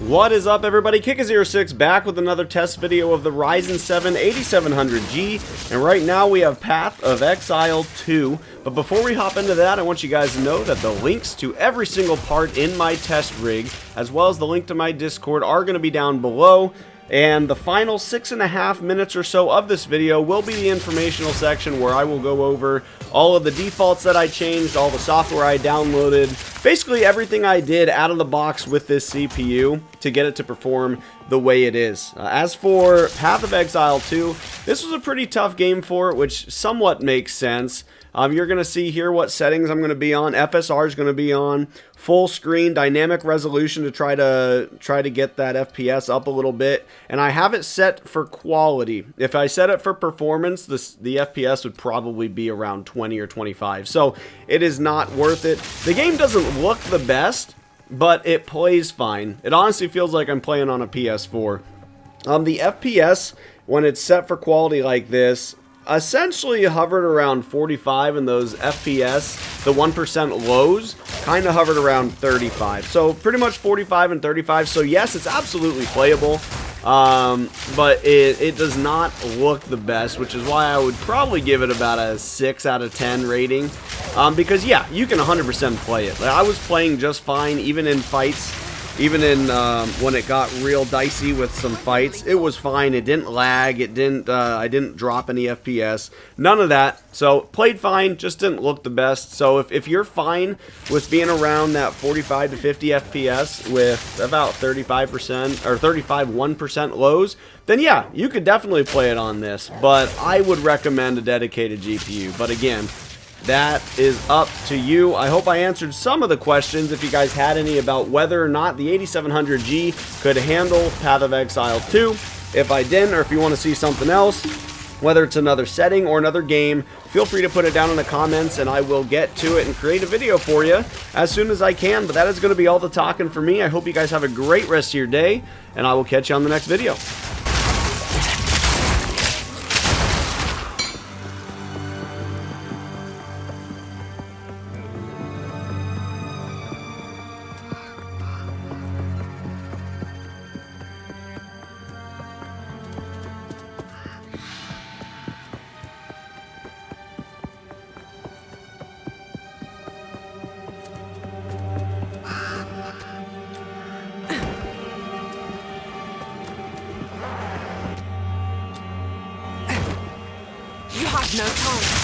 What is up, everybody? Kika06 back with another test video of the Ryzen 7 8700G, and right now we have Path of Exile 2. But before we hop into that, I want you guys to know that the links to every single part in my test rig, as well as the link to my Discord, are going to be down below. And the final 6.5 minutes or so of this video will be the informational section where I will go over all of the defaults that I changed, all the software I downloaded, basically everything I did out of the box with this CPU to get it to perform the way it is. As for Path of Exile 2, this was a pretty tough game for it, which somewhat makes sense. You're going to see here what settings I'm going to be on. FSR is going to be on full screen dynamic resolution to try to get that FPS up a little bit, and I have it set for quality. If I set it for performance, the FPS would probably be around 20 or 25, so it is not worth it. The game doesn't look the best, but it plays fine. It honestly feels like I'm playing on a PS4. The FPS, when it's set for quality like this, essentially hovered around 45, and those FPS, the 1% lows, kind of hovered around 35. So pretty much 45 and 35. So yes, it's absolutely playable, but it does not look the best, which is why I would probably give it about a 6 out of 10 rating. Because yeah, you can 100% play it. Like, I was playing just fine, even in fights. Even in when it got real dicey with some fights, it was fine. It didn't lag. It didn't. I didn't drop any FPS. None of that. So played fine. Just didn't look the best. So if you're fine with being around that 45 to 50 FPS with about 35% or 1% lows, then yeah, you could definitely play it on this. But I would recommend a dedicated GPU. But again, that is up to you. I hope I answered some of the questions, if you guys had any, about whether or not the 8700G could handle Path of Exile 2. If I didn't, or if you want to see something else, whether it's another setting or another game, feel free to put it down in the comments and I will get to it and create a video for you as soon as I can. But that is going to be all the talking for me. I hope you guys have a great rest of your day, and I will catch you on the next video. You have no time.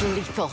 Lethal.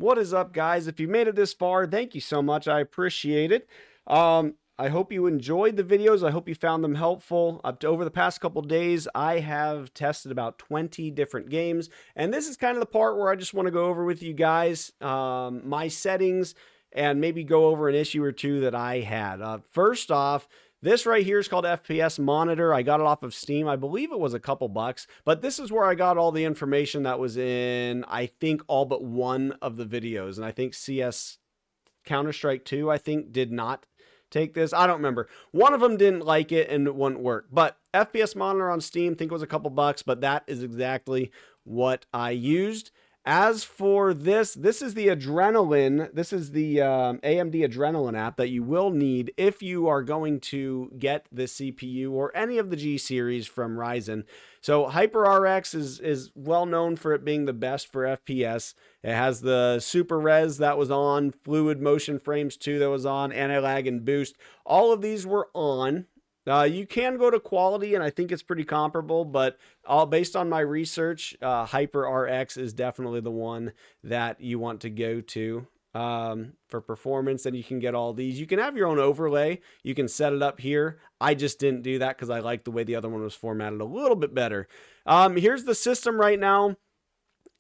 What is up, guys? If you made it this far, thank you so much. I appreciate it. I hope you enjoyed the videos. I hope you found them helpful. Up to over the past couple days, I have tested about 20 different games, and this is kind of the part where I just want to go over with you guys my settings and maybe go over an issue or two that I had. First off, this right here is called FPS Monitor. I got it off of Steam. I believe it was a couple bucks, but this is where I got all the information that was in, I think, all but one of the videos. And I think CS Counter-Strike 2, I think, did not take this. I don't remember. One of them didn't like it and it wouldn't work. But FPS Monitor on Steam, I think it was a couple bucks, but that is exactly what I used. As for this is the Adrenaline. This is the AMD Adrenaline app that you will need if you are going to get the CPU or any of the G series from Ryzen. So HyperRX is well known for it being the best for FPS. It has the Super Res that was on, Fluid Motion Frames 2 that was on, Anti-Lag and Boost. All of these were on. You can go to quality, and I think it's pretty comparable, but based on my research, HyperRX is definitely the one that you want to go to for performance, and you can get all these. You can have your own overlay. You can set it up here. I just didn't do that because I like the way the other one was formatted a little bit better. Here's the system right now.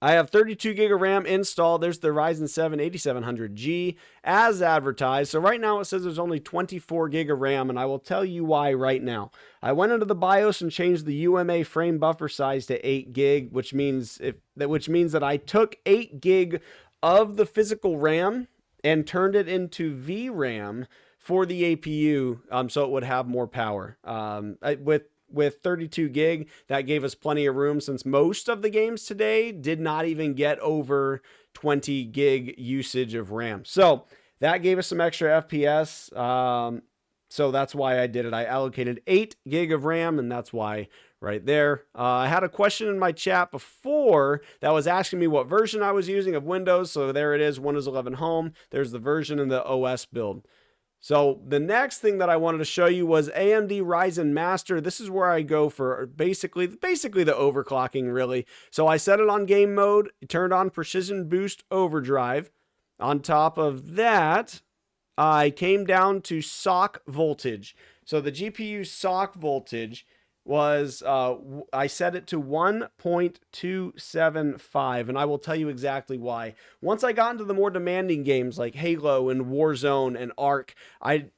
I have 32 gig of RAM installed. There's the Ryzen 7 8700G as advertised. So right now it says there's only 24 gig of RAM, and I will tell you why right now. I went into the BIOS and changed the UMA frame buffer size to 8 gig, which means that I took 8 gig of the physical RAM and turned it into VRAM for the APU, so it would have more power. With 32 gig, that gave us plenty of room since most of the games today did not even get over 20 gig usage of RAM. So that gave us some extra FPS. So that's why I did it. I allocated 8 gig of RAM, and that's why right there. I had a question in my chat before that was asking me what version I was using of Windows. So there it is, Windows 11 Home. There's the version in the OS build. So the next thing that I wanted to show you was AMD Ryzen Master. This is where I go for basically the overclocking, really. So I set it on game mode, turned on Precision Boost Overdrive. On top of that, I came down to sock voltage. So the GPU sock voltage was, I set it to 1.275, and I will tell you exactly why. Once I got into the more demanding games like Halo and Warzone and Ark,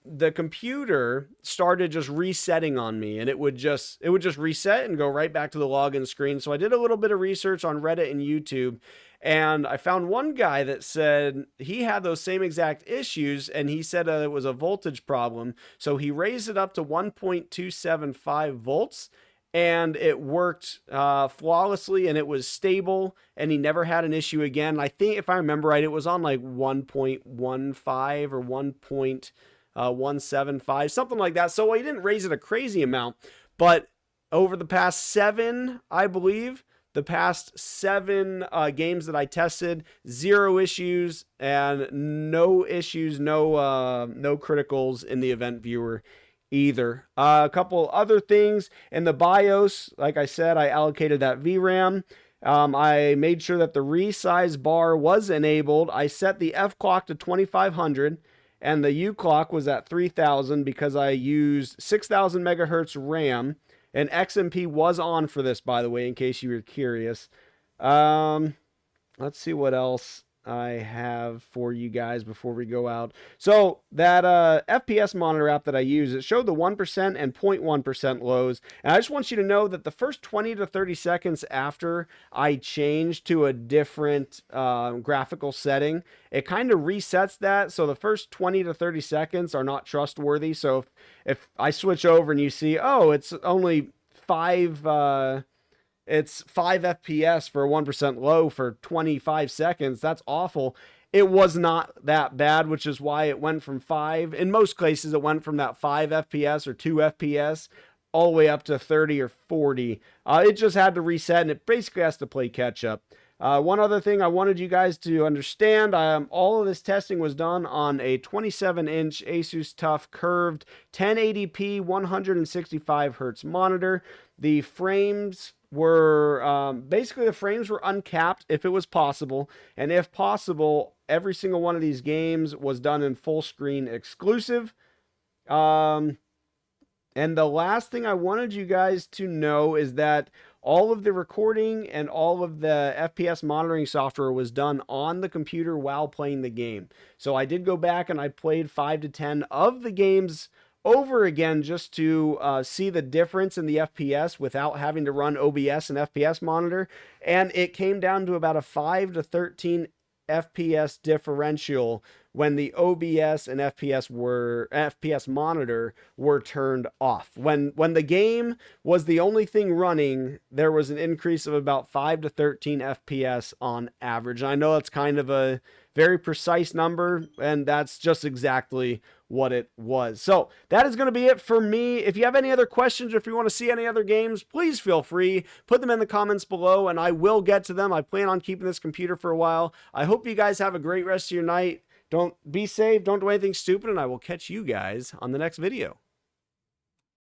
the computer started just resetting on me, and it would just reset and go right back to the login screen. So I did a little bit of research on Reddit and YouTube, and I found one guy that said he had those same exact issues, and he said it was a voltage problem. So he raised it up to 1.275 volts, and it worked flawlessly, and it was stable, and he never had an issue again. I think, if I remember right, it was on like 1.15 or 1.175, something like that. So he didn't raise it a crazy amount, but over the past 7, I believe, the past 7 games that I tested, 0 issues and no issues, no criticals in the event viewer either. A couple other things in the BIOS, like I said, I allocated that VRAM. I made sure that the resize bar was enabled. I set the F clock to 2500 and the U clock was at 3000 because I used 6000 megahertz RAM. And XMP was on for this, by the way, in case you were curious. Let's see what else I have for you guys before we go out. So that FPS monitor app that I use, it showed the 1% and 0.1% lows. And I just want you to know that the first 20 to 30 seconds after I changed to a different graphical setting, it kind of resets that. So the first 20 to 30 seconds are not trustworthy. So if I switch over and you see, oh, it's only 5 FPS for a 1% low for 25 seconds. That's awful. It was not that bad, which is why it went from 5. In most cases, it went from that 5 FPS or 2 FPS all the way up to 30 or 40. It just had to reset, and it basically has to play catch up. One other thing I wanted you guys to understand, all of this testing was done on a 27-inch Asus TUF curved 1080p 165 hertz monitor. The frames were basically the frames were uncapped if it was possible, and if possible, every single one of these games was done in full screen exclusive. And the last thing I wanted you guys to know is that all of the recording and all of the FPS monitoring software was done on the computer while playing the game. So I did go back and I played 5 to 10 of the games over again just to see the difference in the FPS without having to run OBS and FPS monitor. And it came down to about a 5 to 13 FPS differential when the OBS and FPS monitor were turned off. When the game was the only thing running, there was an increase of about 5 to 13 FPS on average. And I know that's kind of a very precise number, and that's just exactly what it was. So that is going to be it for me. If you have any other questions or if you want to see any other games, please feel free. Put them in the comments below and I will get to them. I plan on keeping this computer for a while. I hope you guys have a great rest of your night. Don't be safe, don't do anything stupid, and I will catch you guys on the next video.